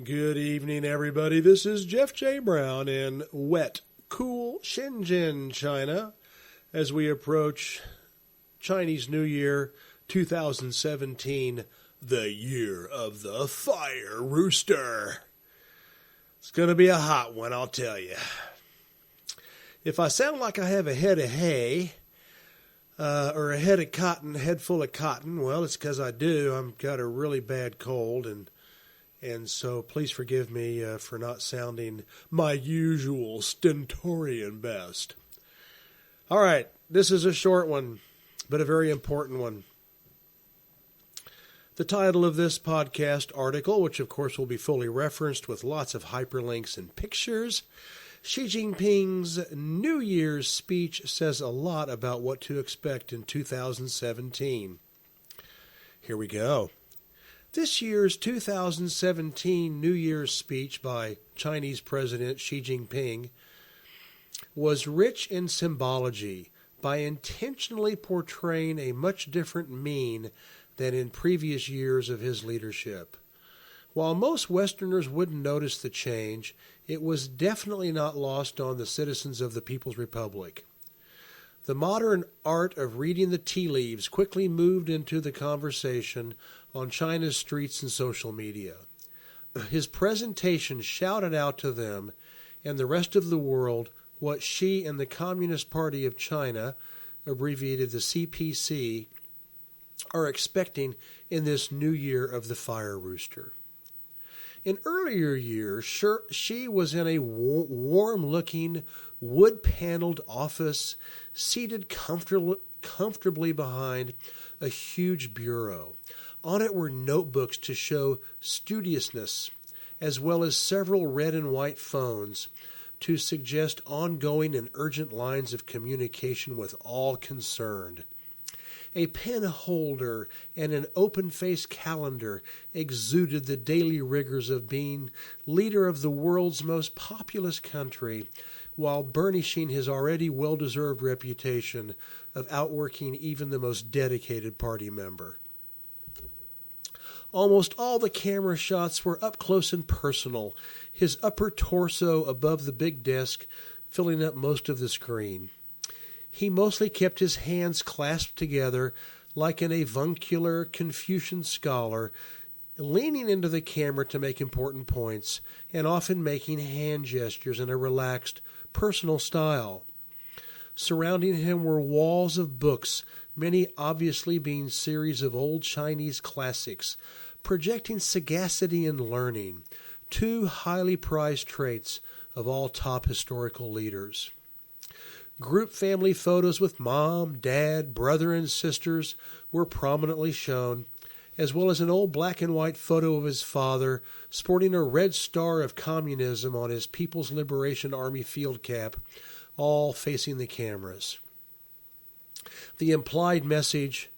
Good evening, everybody. This is Jeff J. Brown in wet, cool Shenzhen, China, as we approach Chinese New Year 2017, the year of the fire rooster. It's going to be a hot one, I'll tell you. If I sound like I have a head of hay, or a head full of cotton, well, it's because I do. I've got a really bad cold, and so please forgive me for not sounding my usual stentorian best. All right, this is a short one, but a very important one. The title of this podcast article, which of course will be fully referenced with lots of hyperlinks and pictures, Xi Jinping's New Year's speech says a lot about what to expect in 2017. Here we go. This year's 2017 New Year's speech by Chinese President Xi Jinping was rich in symbology by intentionally portraying a much different mien than in previous years of his leadership. While most Westerners wouldn't notice the change, it was definitely not lost on the citizens of the People's Republic. The modern art of reading the tea leaves quickly moved into the conversation on China's streets and social media. His presentation shouted out to them and the rest of the world what Xi and the Communist Party of China, abbreviated the CPC, are expecting in this new year of the fire rooster. In earlier years, Xi was in a warm-looking, wood-paneled office, seated comfortably behind a huge bureau. On it were notebooks to show studiousness, as well as several red and white phones to suggest ongoing and urgent lines of communication with all concerned. A pen holder and an open-faced calendar exuded the daily rigors of being leader of the world's most populous country, while burnishing his already well-deserved reputation of outworking even the most dedicated party member. Almost all the camera shots were up close and personal, his upper torso above the big desk filling up most of the screen. He mostly kept his hands clasped together like an avuncular Confucian scholar, leaning into the camera to make important points, and often making hand gestures in a relaxed, personal style. Surrounding him were walls of books, many obviously being series of old Chinese classics, projecting sagacity and learning, two highly prized traits of all top historical leaders. Group family photos with mom, dad, brother, and sisters were prominently shown, as well as an old black and white photo of his father sporting a red star of communism on his People's Liberation Army field cap, all facing the cameras. The implied message,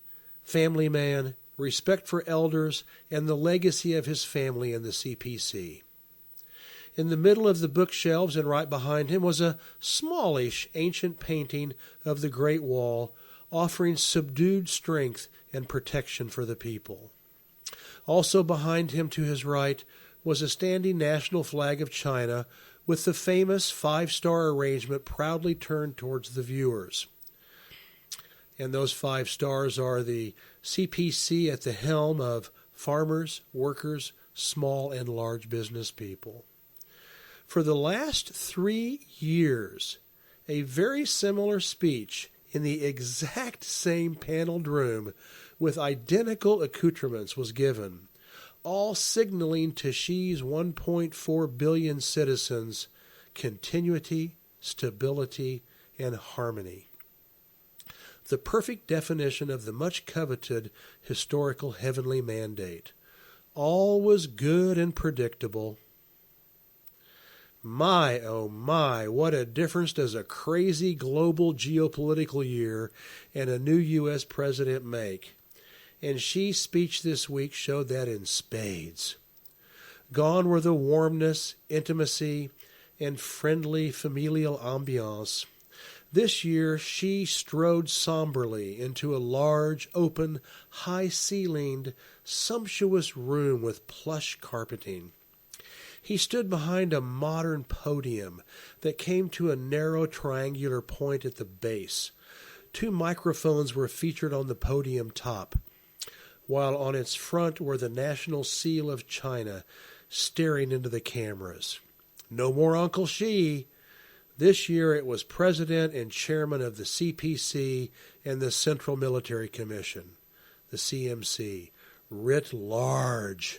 family man, respect for elders, and the legacy of his family in the CPC. In the middle of the bookshelves and right behind him was a smallish ancient painting of the Great Wall, offering subdued strength and protection for the people. Also behind him to his right was a standing national flag of China with the famous five-star arrangement proudly turned towards the viewers. And those 5 stars are the CPC at the helm of farmers, workers, small and large business people. For the last 3 years, a very similar speech in the exact same paneled room with identical accoutrements was given, all signaling to Xi's 1.4 billion citizens continuity, stability, and harmony. The perfect definition of the much-coveted historical heavenly mandate. All was good and predictable. My, oh my, what a difference does a crazy global geopolitical year and a new U.S. president make? And Xi's speech this week showed that in spades. Gone were the warmness, intimacy, and friendly familial ambiance. This year, Xi strode somberly into a large, open, high-ceilinged, sumptuous room with plush carpeting. He stood behind a modern podium that came to a narrow triangular point at the base. 2 microphones were featured on the podium top, while on its front were the national seal of China staring into the cameras. No more Uncle Xi. This year it was President and Chairman of the CPC and the Central Military Commission, the CMC, writ large.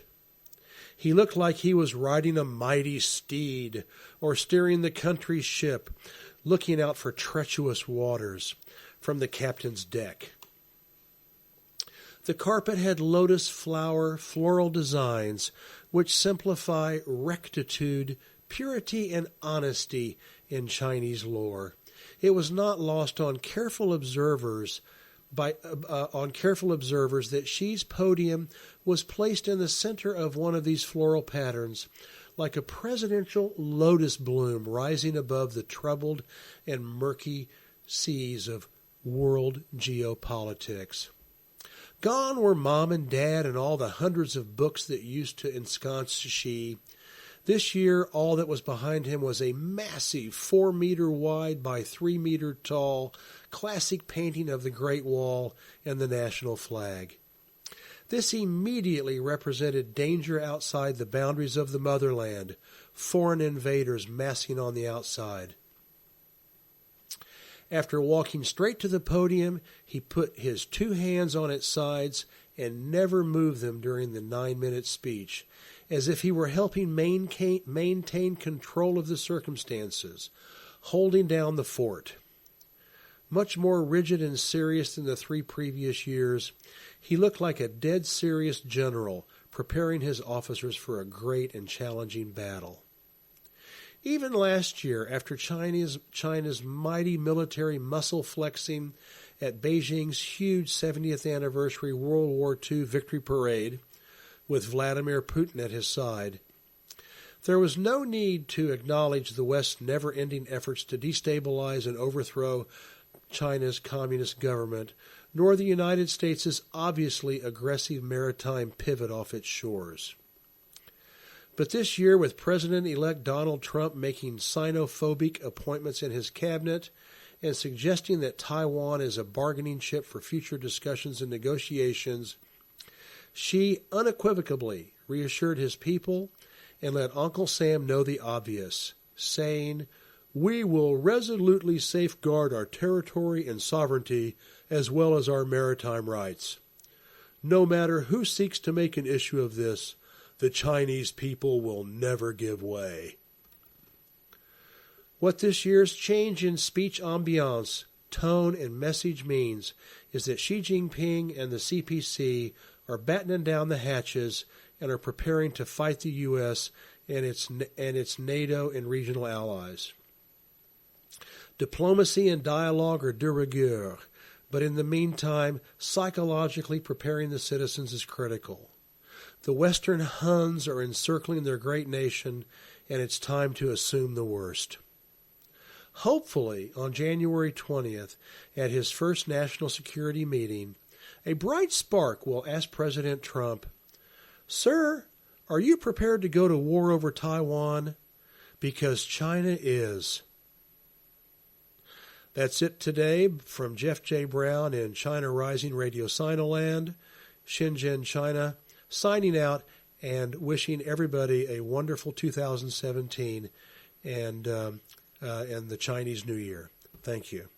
He looked like he was riding a mighty steed or steering the country's ship, looking out for treacherous waters from the captain's deck. The carpet had lotus flower floral designs which simplify rectitude, purity, and honesty in Chinese lore. It was not lost on careful observers that Xi's podium was placed in the center of one of these floral patterns, like a presidential lotus bloom rising above the troubled and murky seas of world geopolitics. Gone were Mom and Dad and all the hundreds of books that used to ensconce Xi. This year, all that was behind him was a massive 4-meter wide by 3-meter tall classic painting of the Great Wall and the national flag. This immediately represented danger outside the boundaries of the motherland, foreign invaders massing on the outside. After walking straight to the podium, he put his 2 hands on its sides and never moved them during the 9-minute speech, as if he were helping maintain control of the circumstances, holding down the fort. Much more rigid and serious than the 3 previous years, he looked like a dead serious general preparing his officers for a great and challenging battle. Even last year, after China's mighty military muscle flexing at Beijing's huge 70th anniversary World War II victory parade, with Vladimir Putin at his side, there was no need to acknowledge the West's never-ending efforts to destabilize and overthrow China's communist government, nor the United States' obviously aggressive maritime pivot off its shores. But this year, with President-elect Donald Trump making xenophobic appointments in his cabinet and suggesting that Taiwan is a bargaining chip for future discussions and negotiations, Xi unequivocally reassured his people and let Uncle Sam know the obvious, saying, "We will resolutely safeguard our territory and sovereignty as well as our maritime rights. No matter who seeks to make an issue of this, the Chinese people will never give way." What this year's change in speech ambiance, tone, and message means is that Xi Jinping and the CPC are battening down the hatches and are preparing to fight the U.S. and its NATO and regional allies. Diplomacy and dialogue are de rigueur, but in the meantime, psychologically preparing the citizens is critical. The Western Huns are encircling their great nation, and it's time to assume the worst. Hopefully, on January 20th, at his first national security meeting, a bright spark will ask President Trump, "Sir, are you prepared to go to war over Taiwan? Because China is." That's it today from Jeff J. Brown in China Rising Radio Sinoland, Shenzhen, China, signing out and wishing everybody a wonderful 2017 and the Chinese New Year. Thank you.